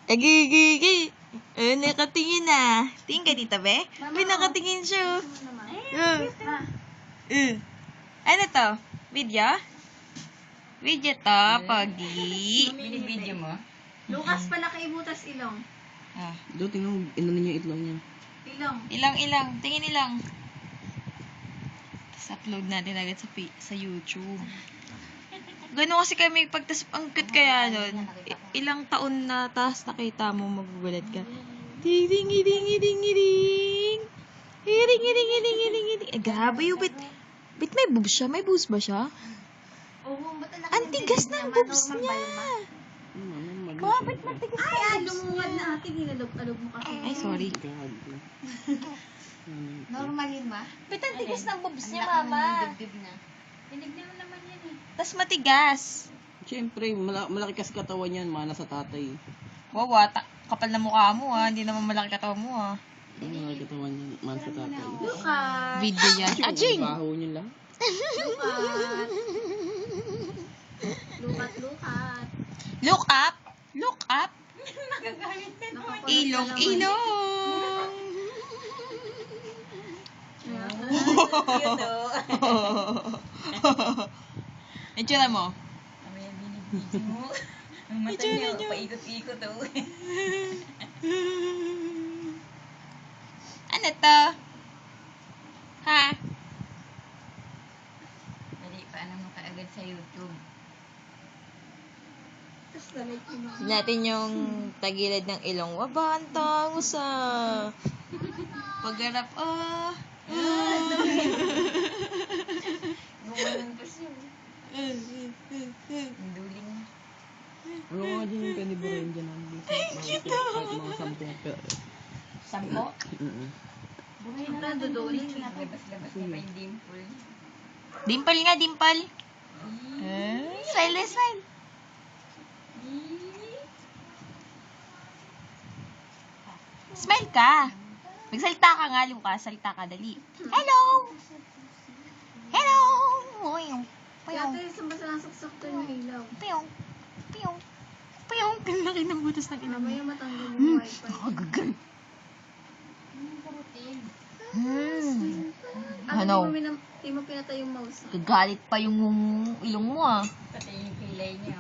Agigigi. Nakatingin na. Tingin ka dito, be? May nakatingin siya. Ano to? Video? Video to, Pogi. Video mo? Lucas pala kay Butas Ilong. Ah. Doon, tingnan mo niya itlog niya. Ilong. Ilang. Tingin ilang. Tapos upload natin agad sa YouTube. Gano'n kasi kami pagtas ang cute kaya nun. Ilang taon na tas nakita mo magugulat ka. Ding ding ding ding ding. Ding ding ding. Grabe yung bit may boobs siya? May boobs ba siya? Ang tigas ng boobs niya. Bakit matigas ng Ay, boobs lumuwad niya? na ate. Ginalog-alog mo kasi. Ay, sorry. Normal yun, ma? Ba't ang tigas ng boobs niya, mama? Dibdib na. Tinignan mo naman yan eh. Tas matigas. Siyempre, malaki kasi katawan yan, mana sa tatay. Wawa, kapal na mukha mo Hindi naman malaki katawan mo Malaki katawan yan, mana sa tatay. Lucas. Video yan. Aching! Baho niya lang. Lucas. Lukat. Look up! Look up! Nakakulot Ilong, na naman. ilong! Itsura mo? May binibidyo mo. Ang mata niyo, paikot-ikot Ano to? Ha? Dali, paano mo kaagad sa YouTube? Tapos lamig mo. Tignan natin yung tagilid ng ilong. Waba, ang tangos Pagharap, Gumanon pa siya. Ang duling na. Ano nga dyan yung kaniburahin dyan ang dito. Kahit mga 10 Sampo? Buhay na lang duduling. Labas-labas na pa yung dimple. Dimple nga, dimple. Smile na, smile. Smile ka. Magsalita ka nga, Lucas. Salita ka, dali. Hello! Hello! Puyong. Puyong. Kaya saan ba sinasaksak to yung ilaw? Puyong. Puyong. Puyong. Ang laki ng butas ng ilong mo. Mamaya matanggal yung wifi. Gagal. Ate, Ano? di mo pinatay yung mouse. Gagalit pa yung ilong mo Pati yung kilay niya.